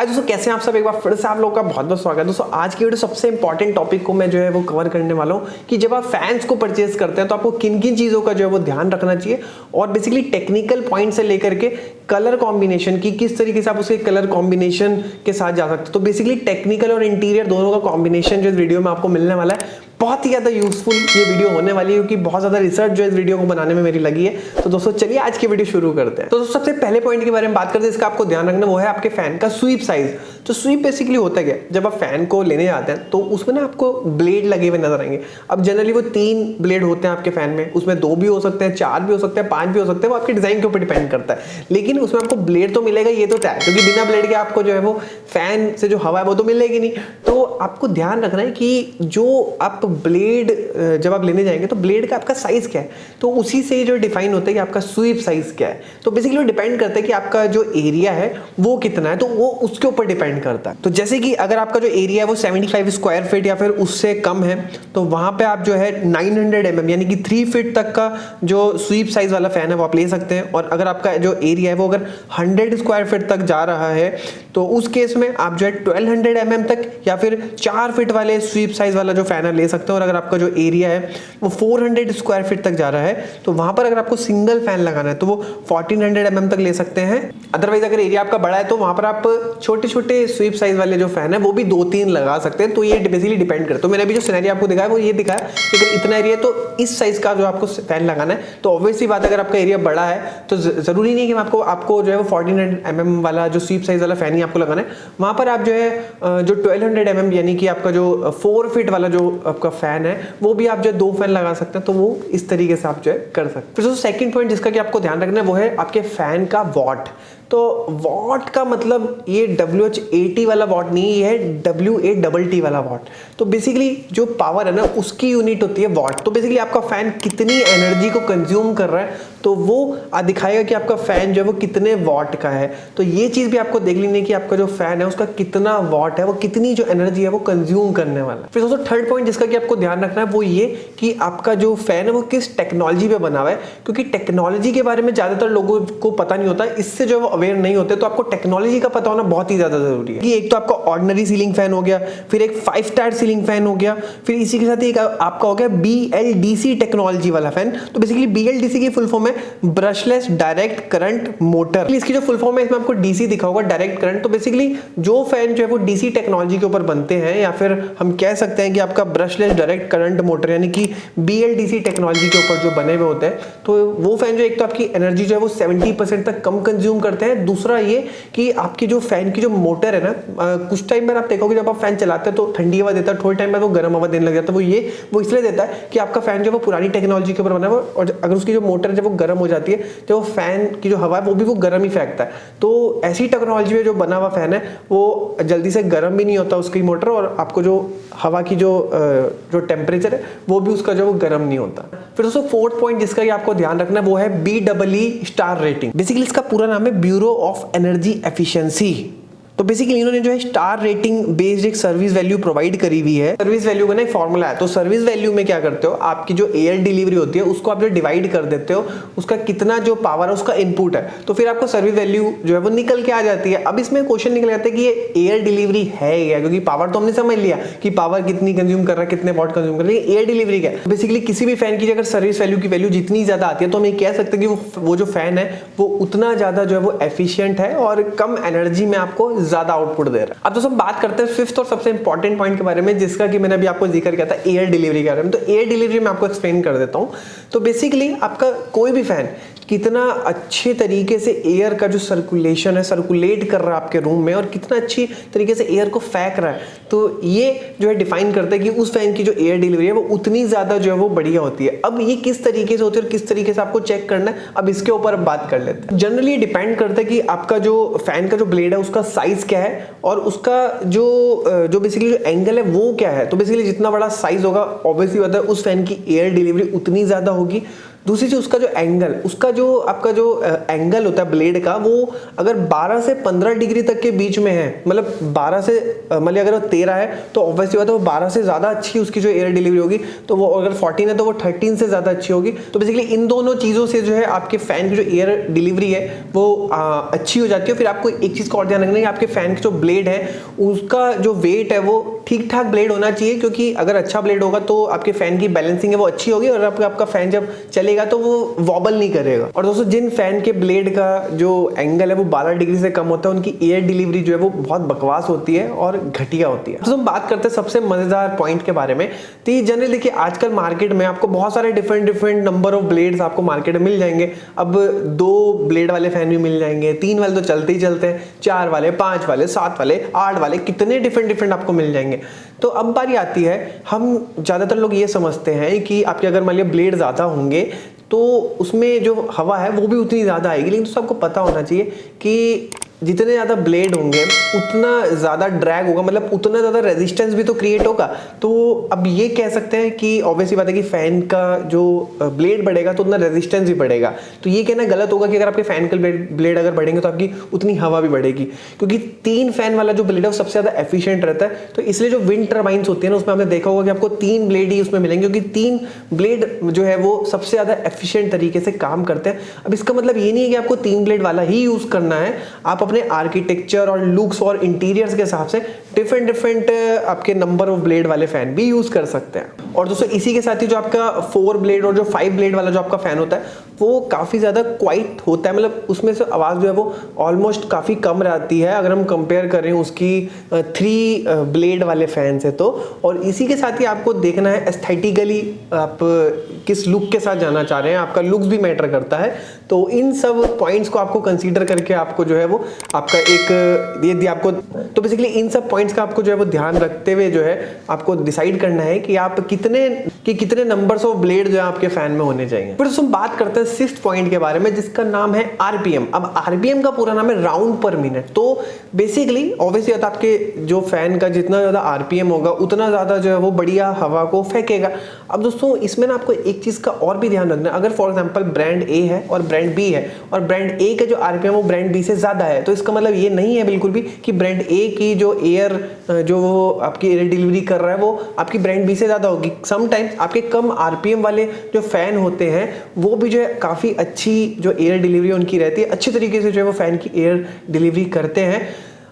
हाय दोस्तों, कैसे हैं आप सब। एक बार फिर से आप लोगों का बहुत बहुत स्वागत है। दोस्तों आज की वीडियो सबसे इंपॉर्टेंट टॉपिक को मैं जो है वो कवर करने वाला हूँ कि जब आप फैंस को परचेज करते हैं तो आपको किन किन चीज़ों का जो है वो ध्यान रखना चाहिए और बेसिकली टेक्निकल पॉइंट से लेकर के कलर कॉम्बिनेशन की किस तरीके से आप उसके कलर कॉम्बिनेशन के साथ जा सकते हो। तो बेसिकली टेक्निकल और इंटीरियर दोनों का कॉम्बिनेशन जो इस वीडियो में आपको मिलने वाला है, बहुत ही ज़्यादा यूजफुल ये वीडियो होने वाली है क्योंकि बहुत ज़्यादा रिसर्च जो इस वीडियो को बनाने में मेरी लगी है। तो दोस्तों चलिए आज की वीडियो शुरू करते हैं। तो दोस्तों सबसे पहले पॉइंट के बारे में बात करते हैं, इसका आपको ध्यान रखना वो है आपके फैन का स्वीप साइज। तो स्वीप बेसिकली होता क्या है, जब आप फैन को लेने जाते हैं तो उसमें ना आपको ब्लेड लगे हुए नजर आएंगे। अब जनरली वो 3 ब्लेड होते हैं आपके फैन में, उसमें 2 भी हो सकते हैं, 4 भी हो सकते हैं, 5 भी हो सकते हैं, वो आपके डिजाइन के ऊपर डिपेंड करता है। लेकिन उसमें आपको ब्लेड तो मिलेगा, ये तो तय है, क्योंकि बिना ब्लेड के आपको जो है वो फैन से जो हवा है वो तो मिलेगी नहीं। तो आपको ध्यान रखना है कि जो आप ब्लेड जब आप लेने जाएंगे तो ब्लेड का आपका साइज क्या है, तो उसी से जो डिफाइन होता है कि आपका स्वीप साइज क्या है। तो बेसिकली वो डिपेंड करता है कि आपका जो एरिया है वो कितना है, तो वो उसके ऊपर डिपेंड करता है। तो जैसे कि अगर आपका जो एरिया है वो 75 स्क्वायर फीट या फिर उससे कम है तो वहां पे आप जो है 900 mm यानी कि 3 फीट तक का जो स्वीप साइज वाला फैन है वो आप ले सकते हैं। और अगर आपका जो एरिया है वो अगर 100 स्क्वायर फीट तक जा रहा है तो उस केस में आप जो है 1200 mm तक या फिर 4 फीट वाले स्वीप साइज वाला जो फैन है ले सकते हैं। और अगर आपका जो एरिया है वो 400 स्क्वायर फीट तक जा रहा है तो वहां पर अगर आपको सिंगल फैन लगाना है तो वो 1400 mm तक ले सकते हैं। अदरवाइज अगर एरिया आपका बड़ा है तो वहां पर आप छोटे छोटे स्वीप साइज वाले जो फैन है वो भी 2-3 लगा सकते हैं। तो ये बेसिकली डिपेंड करता है। तो मैंने अभी जो सिनेरियो आपको दिखाया वो ये दिखाया कि अगर इतना एरिया है तो इस साइज का जो आपको फैन लगाना है। तो ऑब्वियसली बात, अगर आपका एरिया बड़ा है तो जरूरी नहीं कि आपको जो है वो 1400 mm वाला जो स्वीप साइज वाला फैन ही आपको लगाना है। वहां पर आप जो है जो 1200 mm यानी कि आपका जो 4 फीट वाला जो आपका फैन है वो भी आप जो 2 फैन लगा सकते हैं। तो वो इस तरीके से आप जो है कर सकते हैं। फिर जो सेकंड पॉइंट जिसका कि आपको ध्यान रखना है वो है आपके फैन का वॉट। तो वॉट का मतलब ये WH80 वाला वॉट नहीं, ये है WATT वाला वॉट। तो बेसिकली जो पावर है ना उसकी यूनिट होती है वॉट। तो बेसिकली आपका फैन कितनी एनर्जी को कंज्यूम कर रहा है तो वो दिखाएगा कि आपका फैन जो है वो कितने वॉट का है। तो ये चीज भी आपको देख लेनी है कि आपका जो फैन है उसका कितना वॉट है, वो कितनी जो एनर्जी है वो कंज्यूम करने वाला है। फिर दोस्तों थर्ड पॉइंट जिसका कि आपको ध्यान रखना है वो ये कि आपका जो फैन है वो किस टेक्नोलॉजी पे बना हुआ है, क्योंकि टेक्नोलॉजी के बारे में ज्यादातर लोगों को पता नहीं होता, इससे जो है वो अवेयर नहीं होते। तो आपको टेक्नोलॉजी का पता होना बहुत ही ज्यादा जरूरी है कि एक तो आपका ऑर्डिनरी सीलिंग फैन हो गया, फिर एक 5 स्टार सीलिंग फैन हो गया, फिर इसी के साथ एक आपका हो गया BLDC टेक्नोलॉजी वाला फैन। तो बेसिकली BLDC की फुल फॉर्म है ब्रशलेस डायरेक्ट करंट मोटर। इसकी जो फुल फॉर्म है इसमें आपको DC दिखा होगा, डायरेक्ट करंट। तो बेसिकली जो फैन जो है वो DC टेक्नोलॉजी के ऊपर बनते हैं या फिर हम कह सकते हैं कि आपका ब्रशलेस डायरेक्ट करंट मोटर यानी कि BLDC टेक्नोलॉजी के ऊपर जो बने हुए होते हैं, तो वो फैन जो एक तो आपकी एनर्जी जो है वो 70% तक कम कंज्यूम करते हैं। दूसरा ये कि आपकी जो फैन की जो मोटर है ना, कुछ टाइम बाद आप देखोगे जब आप फैन चलाते हैं तो ठंडी हवा देता है, थोड़े टाइम बाद वो गर्म हवा देने लग जाता है। वो इसलिए देता है कि आपका फैन जो है वो पुरानी टेक्नोलॉजी के ऊपर बना हुआ है और अगर उसकी जो मोटर जब वो गर्म हो जाती है तो वो फैन की जो हवा है वो भी वो गर्म ही फेंकता है। तो ऐसी टेक्नोलॉजी में जो बना हुआ फैन है वो जल्दी से गर्म भी नहीं होता उसकी मोटर, और आपको जो हवा की जो टेम्परेचर है वो भी उसका जो वो गर्म नहीं होता। फिर दोस्तों फोर्थ पॉइंट जिसका आपको ध्यान रखना है वो है BEE स्टार रेटिंग। बेसिकली इसका पूरा नाम है ब्यूरो ऑफ एनर्जी एफिशिएंसी। तो बेसिकली इन्होंने जो है स्टार रेटिंग बेस्ड एक सर्विस वैल्यू प्रोवाइड करी हुई है। सर्विस वैल्यू का ना एक फॉर्मूला है। तो सर्विस वैल्यू में क्या करते हो, आपकी जो एयर डिलीवरी होती है उसको आप जो डिवाइड कर देते हो, उसका कितना जो पावर है उसका इनपुट है, तो फिर आपको सर्विस वैल्यू जो है वो निकल के आ जाती है। अब इसमें क्वेश्चन निकल जाता है कि ये एयर डिलीवरी है क्या, क्योंकि पावर तो हमने समझ लिया कि पावर कितनी कंज्यूम कर रहा है, कितने वॉट कंज्यूम कर रहा है, एयर डिलीवरी क्या है। बेसिकली किसी भी फैन की अगर सर्विस वैल्यू की वैल्यू जितनी ज्यादा आती है तो हम ये कह सकते हैं कि वो जो फैन है वो उतना ज्यादा जो है वो एफिशिएंट है और कम एनर्जी में आपको ज्यादा आउटपुट दे रहा है। अब दोस्तों बात करते हैं फिफ्थ और सबसे इंपॉर्टेंट पॉइंट के बारे में जिसका कि मैंने अभी आपको जिक्र किया था, एयर डिलीवरी के बारे में। तो एयर डिलीवरी में आपको एक्सप्लेन कर देता हूं। तो बेसिकली आपका कोई भी फैन कितना अच्छे तरीके से एयर का जो सर्कुलेशन है सर्कुलेट कर रहा है आपके रूम में और कितना अच्छी तरीके से एयर को फेंक रहा है, तो ये जो है डिफाइन करता है कि उस फैन की जो एयर डिलीवरी है वो उतनी ज्यादा जो है वो बढ़िया होती है। अब ये किस तरीके से होती है और किस तरीके से आपको चेक करना है, अब इसके ऊपर बात कर लेते हैं। जनरली डिपेंड करता है कि आपका जो फैन का जो ब्लेड है उसका साइज क्या है और उसका जो बेसिकली जो एंगल है वो क्या है। तो बेसिकली जितना बड़ा साइज होगा ऑब्वियसली बात है उस फैन की एयर डिलीवरी उतनी ज्यादा होगी। दूसरी चीज उसका जो एंगल, उसका जो आपका जो एंगल होता है ब्लेड का, वो अगर 12 से 15 डिग्री तक के बीच में है, मतलब 12 से मतलब अगर वो 13 है तो ऑब्वियसली बात है वो 12 से ज्यादा अच्छी उसकी जो एयर डिलीवरी होगी, तो वो अगर 14 है तो वो 13 से ज्यादा अच्छी होगी। तो बेसिकली इन दोनों चीजों से जो है आपके फैन की जो एयर डिलीवरी है वो अच्छी हो जाती है। फिर आपको एक चीज का और ध्यान रखना है कि आपके फैन की जो ब्लेड है उसका जो वेट है वो ठीक ठाक ब्लेड होना चाहिए, क्योंकि अगर अच्छा ब्लेड होगा तो आपके फैन की बैलेंसिंग है वो अच्छी होगी और आपका फैन जब चलेगा तो वो वॉबल नहीं करेगा। और दोस्तों जिन फैन के ब्लेड का जो एंगल है वो 12 डिग्री से कम होता है, उनकी एयर डिलीवरी जो है वो बहुत बकवास होती है और घटिया होती है। तो हम बात करते हैं सबसे मजेदार पॉइंट के बारे में। तो ये जनरली देखिए आजकल मार्केट में आपको बहुत सारे डिफरेंट नंबर ऑफ ब्लेड्स आपको मार्केट में मिल जाएंगे। अब 2 ब्लेड वाले फैन भी मिल जाएंगे, 3 वाले तो चलते ही चलते हैं, 4 वाले, 5 वाले, 7 वाले, 8 वाले, कितने डिफरेंट आपको मिल जाएंगे। तो अब बारी आती है, हम ज्यादातर लोग ये समझते हैं कि आपके अगर मान लिया ब्लेड ज्यादा होंगे तो उसमें जो हवा है वो भी उतनी ज़्यादा आएगी, लेकिन तो सबको पता होना चाहिए कि जितने ज़्यादा ब्लेड होंगे उतना ज़्यादा ड्रैग होगा, मतलब उतना ज़्यादा रेजिस्टेंस भी तो क्रिएट होगा। तो अब ये कह सकते हैं कि ऑब्वियसली बात है कि फैन का जो ब्लेड बढ़ेगा तो उतना रेजिस्टेंस भी बढ़ेगा। तो ये कहना गलत होगा कि अगर आपके फैन के ब्लेड अगर बढ़ेंगे तो आपकी उतनी हवा भी बढ़ेगी, क्योंकि 3 फैन वाला जो ब्लेड है वो सबसे ज़्यादा एफिशिएंट रहता है। तो इसलिए जो विंड टर्बाइंस होती है ना उसमें आपने देखा होगा कि आपको 3 ब्लेड ही उसमें मिलेंगे, क्योंकि 3 ब्लेड जो है वो सबसे ज़्यादा एफिशिएंट तरीके से काम करते हैं। अब इसका मतलब ये नहीं है कि आपको 3 ब्लेड वाला ही यूज़ करना है, आप अपने आर्किटेक्चर और लुक्स और इंटीरियर्स के हिसाब से डिफरेंट आपके नंबर ऑफ ब्लेड वाले फैन भी यूज कर सकते हैं। और दोस्तों इसी के साथ ही जो आपका 4 ब्लेड और जो 5 ब्लेड वाला जो आपका फैन होता है वो काफी ज्यादा क्वाइट होता है, मतलब उसमें से आवाज जो है वो ऑलमोस्ट काफी कम रहती है अगर हम कंपेयर करें उसकी 3 ब्लेड वाले फैन से। तो और इसी के साथ ही आपको देखना है एस्थेटिकली आप किस लुक के साथ जाना चाह रहे हैं, आपका लुक्स भी मैटर करता है। तो इन सब पॉइंट्स को आपको कंसीडर करके आपको जो है वो आपका एक ये आपको, तो बेसिकली इन सब पॉइंट्स का आपको जो है वो ध्यान रखते हुए जो है आपको डिसाइड करना है कि आप कितने नंबर्स ऑफ ब्लेड जो है आपके फैन में होने चाहिए। फिर हम बात करते हैं 6th पॉइंट के बारे में, जिसका नाम है आरपीएम। अब आरपीएम का पूरा नाम है राउंड पर मिनट। तो बेसिकली ऑब्वियसली आपके जो फैन का जितना ज्यादा आरपीएम होगा उतना ज्यादा जो है वो बढ़िया हवा को फेंकेगा। अब दोस्तों इसमें ना आपको एक चीज का और भी ध्यान रखना है, अगर फॉर एग्जांपल ब्रांड ए है और ब्रांड बी है और ब्रांड ए का जो आरपीएम वो ब्रांड बी से ज्यादा है, तो इसका मतलब ये नहीं है बिल्कुल भी कि ब्रांड ए की जो एयर जो वो आपकी एयर डिलीवरी कर रहा है वो आपकी ब्रांड बी से ज्यादा होगी। समटाइम्स आपके कम आरपीएम वाले जो फैन होते हैं वो भी जो है काफी अच्छी जो एयर डिलीवरी उनकी रहती है, अच्छी तरीके से जो है वो फैन की एयर डिलीवरी करते हैं।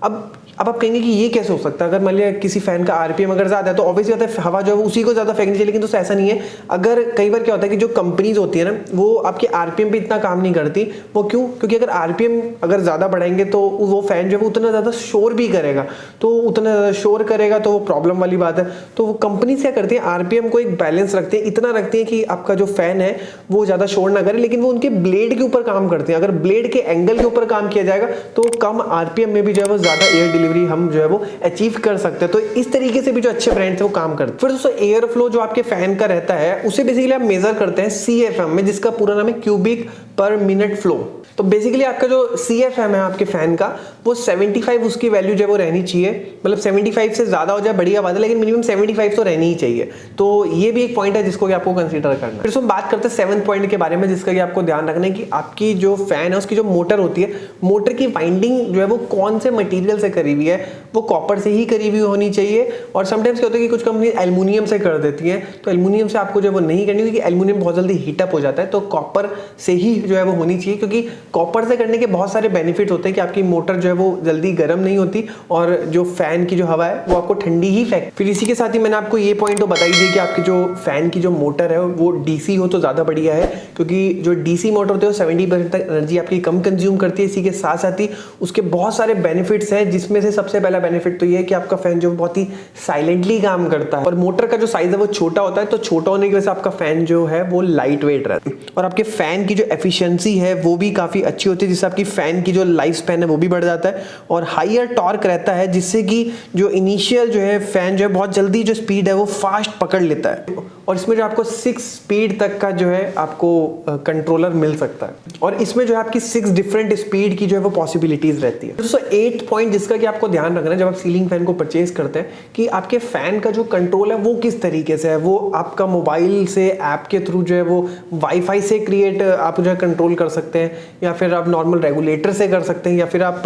अब आप कहेंगे कि ये कैसे हो सकता है, अगर मान लिया किसी फैन का आरपीएम अगर ज्यादा है तो ऑब्वियसली होता है हवा जो है उसी को ज्यादा फेंकनी चाहिए, लेकिन तो ऐसा नहीं है। अगर कई बार क्या होता है कि जो कंपनीज होती है ना वो आपके आरपीएम पे इतना काम नहीं करती। वो क्यों? क्योंकि अगर आरपीएम अगर ज्यादा बढ़ाएंगे तो वो फैन जो है उतना ज्यादा शोर भी करेगा, तो उतना ज्यादा शोर करेगा तो वो प्रॉब्लम वाली बात है। तो वो कंपनी क्या करती है, आरपीएम को एक बैलेंस रखते हैं, इतना रखते हैं कि आपका जो फैन है वो ज्यादा शोर ना करे, लेकिन वो उनके ब्लेड के ऊपर काम करते हैं। अगर ब्लेड के एंगल के ऊपर काम किया जाएगा तो कम आरपीएम में भी जो है वो ज्यादा एयर डिलीवरी हम जो है वो अचीव कर सकते हैं। तो इस तरीके से भी जो अच्छे ब्रांड्स है वो काम करते हैं। फिर दोस्तों एयर फ्लो जो आपके फैन का रहता है उसे बेसिकली आप मेजर करते हैं CFM में, जिसका पूरा नाम है क्यूबिक पर मिनट फ्लो। तो बेसिकली आपका जो CFM है आपके फैन का वो 75 उसकी वैल्यू जो है वो रहनी चाहिए, मतलब 75 से ज्यादा हो जाए बढ़िया बात है, लेकिन मिनिमम 75 तो रहनी ही चाहिए। तो ये भी एक पॉइंट है जिसको कि आपको कंसीडर करना है। फिर हम बात करते हैं 7th पॉइंट के बारे में, जिसका कि आपको ध्यान रखना है कि आपकी जो फैन है उसकी जो मोटर होती है, मोटर की वाइंडिंग जो है वो कौन से मटेरियल से करी हुई है, वो कॉपर से ही करी हुई होनी चाहिए। और समटाइम्स क्या होता है कि कुछ कंपनी एल्युमिनियम से कर देती है, तो एल्युमिनियम से आपको जो है वो नहीं करनी, क्योंकि एल्युमिनियम बहुत जल्दी हीटअप हो जाता है। तो कॉपर से ही जो है वो होनी चाहिए, क्योंकि कॉपर से करने के बहुत सारे बेनिफिट होते हैं कि आपकी मोटर जो है वो जल्दी गर्म नहीं होती और जो फैन की जो हवा है वो आपको ठंडी ही फेंक। फिर इसी के साथ ही मैंने आपको ये पॉइंट तो बताई दी कि आपकी जो फैन की जो मोटर है वो डीसी हो तो ज्यादा बढ़िया है, क्योंकि जो डीसी मोटर होती है वो 70% तक एनर्जी आपकी कम कंज्यूम करती है। इसी के साथ साथ ही उसके बहुत सारे बेनिफिट्स हैं, जिसमें से सबसे पहला बेनिफिट तो ये है कि आपका फैन जो बहुत ही साइलेंटली काम करता है। और मोटर का जो साइज है वो छोटा होता है, तो छोटा होने की वजह से आपका फैन जो है वो लाइट वेट रहता है। और आपके फैन की जो एफिशिएंसी है वो भी काफी अच्छी होती है, जिससे आपकी फैन की जो लाइफ स्पैन है वो भी बढ़ जाता है। और हायर टॉर्क रहता है, जिससे कि जो इनिशियल जो है फैन जो है बहुत जल्दी जो स्पीड है वो फास्ट पकड़ लेता है। और इसमें जो आपको 6 स्पीड तक का जो है आपको कंट्रोलर मिल सकता है, और इसमें जो है आपकी 6 डिफरेंट स्पीड की जो है वो पॉसिबिलिटीज रहती है। दोस्तों 8th पॉइंट जिसका कि आपको ध्यान रखना है जब आप सीलिंग फैन को परचेज करते हैं कि आपके फैन का जो कंट्रोल है वो किस तरीके से है। वो आपका मोबाइल से ऐप के थ्रू जो है वो वाईफाई से क्रिएट आप जो है कंट्रोल कर सकते हैं, या फिर आप नॉर्मल रेगुलेटर से कर सकते हैं, या फिर आप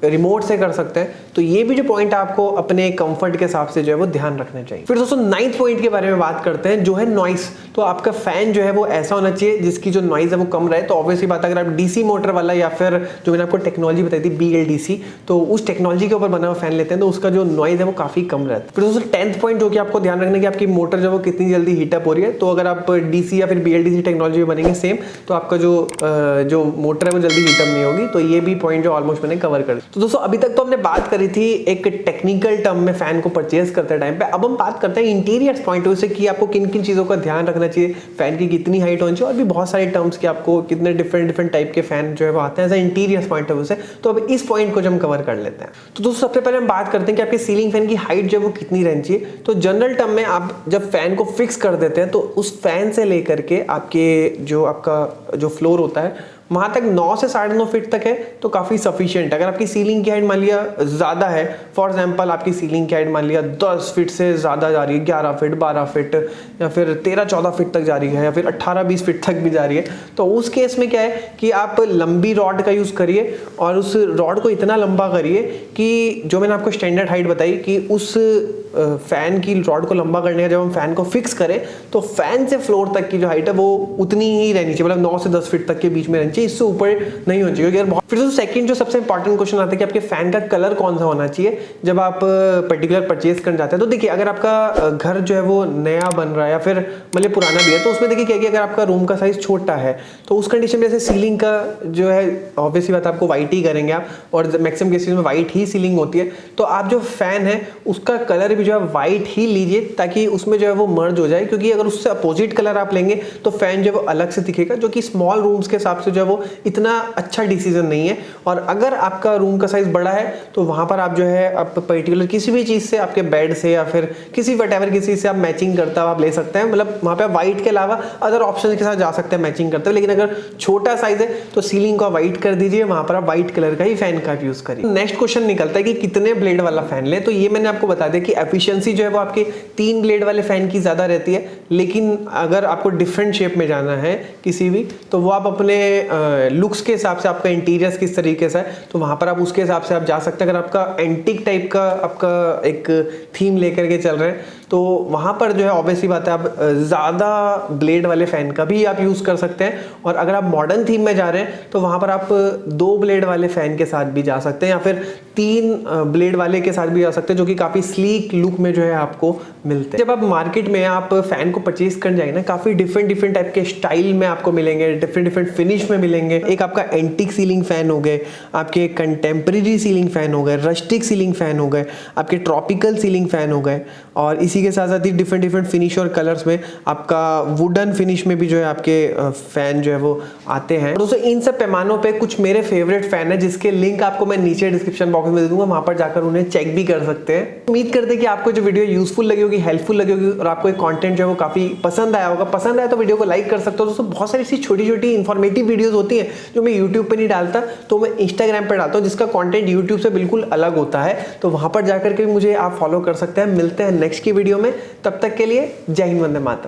रिमोट से कर सकते हैं। तो ये भी जो पॉइंट आपको अपने कंफर्ट के हिसाब से जो है वो ध्यान रखना चाहिए। फिर दोस्तों 9th पॉइंट के बारे में बात करते हैं जो है नॉइस। तो आपका फैन जो है वो ऐसा होना चाहिए जिसकी जो नॉइज है वो कम रहे। तो ऑब्वियसली बात, अगर आप डीसी मोटर वाला या फिर जो मैंने आपको टेक्नोलॉजी बताई थी BLDC, तो उस टेक्नोलॉजी के ऊपर बना हुआ फैन लेते हैं तो उसका जो नॉइज है वो काफी कम रहता है। फिर दोस्तों 10th पॉइंट जो कि आपको ध्यान रखना है कि आपकी मोटर जो वो कितनी जल्दी हीटअप हो रही है। तो अगर आप डीसी या फिर BLDC टेक्नोलॉजी में बनेंगे सेम, तो आपका जो मोटर है वो जल्दी हीटअप नहीं होगी। तो ये भी पॉइंट जो ऑलमोस्ट मैंने कवर कर दिया। तो दोस्तों अभी तक तो हमने बात करी थी एक टेक्निकल टर्म में फैन को परचेज करते टाइम पे। अब हम बात करते हैं इंटीरियर पॉइंट ऑफ व्यू से कि आपको किन किन चीजों का ध्यान रखना चाहिए, फैन की कितनी हाइट होनी चाहिए, और भी बहुत सारे टर्म्स के आपको कितने डिफरेंट टाइप के फैन जो है वो आते हैं as interior point of view से। तो अब इस पॉइंट को जो हम कवर कर लेते हैं। तो दोस्तों सबसे पहले हम बात करते हैं कि आपके सीलिंग फैन की हाइट जो है वो कितनी रहनी चाहिए। तो जनरल टर्म में आप जब फैन को फिक्स कर देते हैं तो उस फैन से लेकर के आपका जो फ्लोर होता है वहां तक 9 से 9.5 फीट तक है तो काफी सफिशिएंट है। अगर आपकी सीलिंग की हाइट मान लिया ज्यादा है, फॉर एग्जांपल आपकी सीलिंग की हाइट मान लिया 10 फीट से ज्यादा जा रही है, 11 फीट 12 फीट या फिर 13-14 फीट तक जा रही है, या फिर 18-20 फीट तक भी जा रही है, तो उस केस में क्या है कि आप लंबी रॉड का यूज करिए और उस रॉड को इतना लंबा करिए कि जो मैंने आपको स्टैंडर्ड हाइट बताई कि उस फैन की रॉड को लंबा करने का जब हम फैन को फिक्स करें तो फैन से फ्लोर तक की जो हाइट है वो उतनी ही रहनी चाहिए, मतलब 9 से 10 फीट तक के बीच में रहनी चाहिए, इससे ऊपर नहीं होनी चाहिए। फिर तो सेकंड जो सबसे इंपॉर्टेंट क्वेश्चन आता है कि आपके फैन का कलर कौन सा होना चाहिए जब आप पर्टिकुलर परचेज करने जाते हैं। तो देखिए, अगर आपका घर जो है वो नया बन रहा है या फिर मतलब पुराना भी है, तो उसमें देखिए क्या कि अगर आपका रूम का साइज छोटा है तो उस कंडीशन में जैसे सीलिंग का जो है ऑब्वियसली बात आपको व्हाइट ही करेंगे आप, और मैक्सिमम केसेस में व्हाइट ही सीलिंग होती है। तो आप जो फैन है उसका कलर भी जो है व्हाइट ही लीजिए ताकि उसमें जो है वो मर्ज हो जाए, क्योंकि अगर उससे अपोजिट कलर आप लेंगे तो फैन जो है वो अलग से दिखेगा, जो कि स्मॉल रूम्स के हिसाब से जो है वो इतना अच्छा डिसीजन नहीं है। और अगर आपका रूम का साइज बड़ा है तो वहां पर आप जो है आप पर्टिकुलर किसी भी चीज से, आपके बेड से या फिर किसी वटेवर किसी से आप मैचिंग करता हुआ आप ले सकते हैं, मतलब वहां पे आप व्हाइट के अलावा अदर ऑप्शन के साथ जा सकते हैं मैचिंग करते हुए। लेकिन अगर छोटा साइज है तो सीलिंग को व्हाइट कर दीजिए, वहां पर आप व्हाइट कलर का ही फैन का यूज करिए। नेक्स्ट क्वेश्चन निकलता है कि कितने ब्लेड वाला फैन ले। तो ये मैंने आपको बता दिया कि एफिशिएंसी जो है वो आपके 3 ब्लेड वाले फैन की ज्यादा रहती है, लेकिन अगर आपको डिफरेंट शेप में जाना है किसी भी, तो वो आप अपने लुक्स के हिसाब से, आपका इंटीरियर किस तरीके से है तो वहां पर आप उसके हिसाब से आप जा सकते हैं। अगर आपका एंटीक टाइप का आपका एक थीम लेकर के चल रहे हैं तो वहां पर जो है ऑब्वियसली बात है आप ज्यादा ब्लेड वाले फैन का भी आप यूज कर सकते हैं। और अगर आप मॉडर्न थीम में जा रहे हैं तो वहां पर आप 2 ब्लेड वाले फैन के साथ भी जा सकते हैं, या फिर 3 ब्लेड वाले के साथ भी जा सकते हैं, जो कि काफी स्लीक लुक में जो है आपको मिलते हैं। जब आप मार्केट में आप फैन को परचेज करने जाएंगे ना, काफी डिफरेंट टाइप के स्टाइल में आपको मिलेंगे, डिफरेंट फिनिश में मिलेंगे। एक आपका एंटीक सीलिंग फैन हो गए, आपके कंटेम्प्रेरी सीलिंग फैन हो गए, रस्टिक सीलिंग फैन हो गए, आपके ट्रॉपिकल सीलिंग फैन हो गए, और इसी के साथ साथ ही डिफरेंट फिनिश और कलर्स में आपका वुडन फिनिश में भी जो है आपके फैन जो है वो आते हैं। दोस्तों इन सब पैमानों पे कुछ मेरे फेवरेट फैन है जिसके लिंक आपको मैं नीचे डिस्क्रिप्शन बॉक्स में दे दूंगा, वहां पर जाकर उन्हें चेक भी कर सकते हैं। उम्मीद करते हैं कि आपको जो वीडियो यूजफुल लगी होगी, हेल्पफुल लगी होगी, और आपको एक कंटेंट जो है वो काफी पसंद आया होगा। पसंद आया तो वीडियो को लाइक कर सकते हो। दोस्तों बहुत सारी ऐसी छोटी इन्फॉर्मेटिव वीडियोस होती हैं जो मैं यूट्यूब पे नहीं डालता, तो मैं इंस्टाग्राम पर डालता हूँ, जिसका कंटेंट यूट्यूब से बिल्कुल अलग होता है। तो वहां पर जाकर के मुझे आप फॉलो कर सकते हैं। मिलते हैं नेक्स्ट की वीडियो में, तब तक के लिए जय हिंद, वंदे मातरम।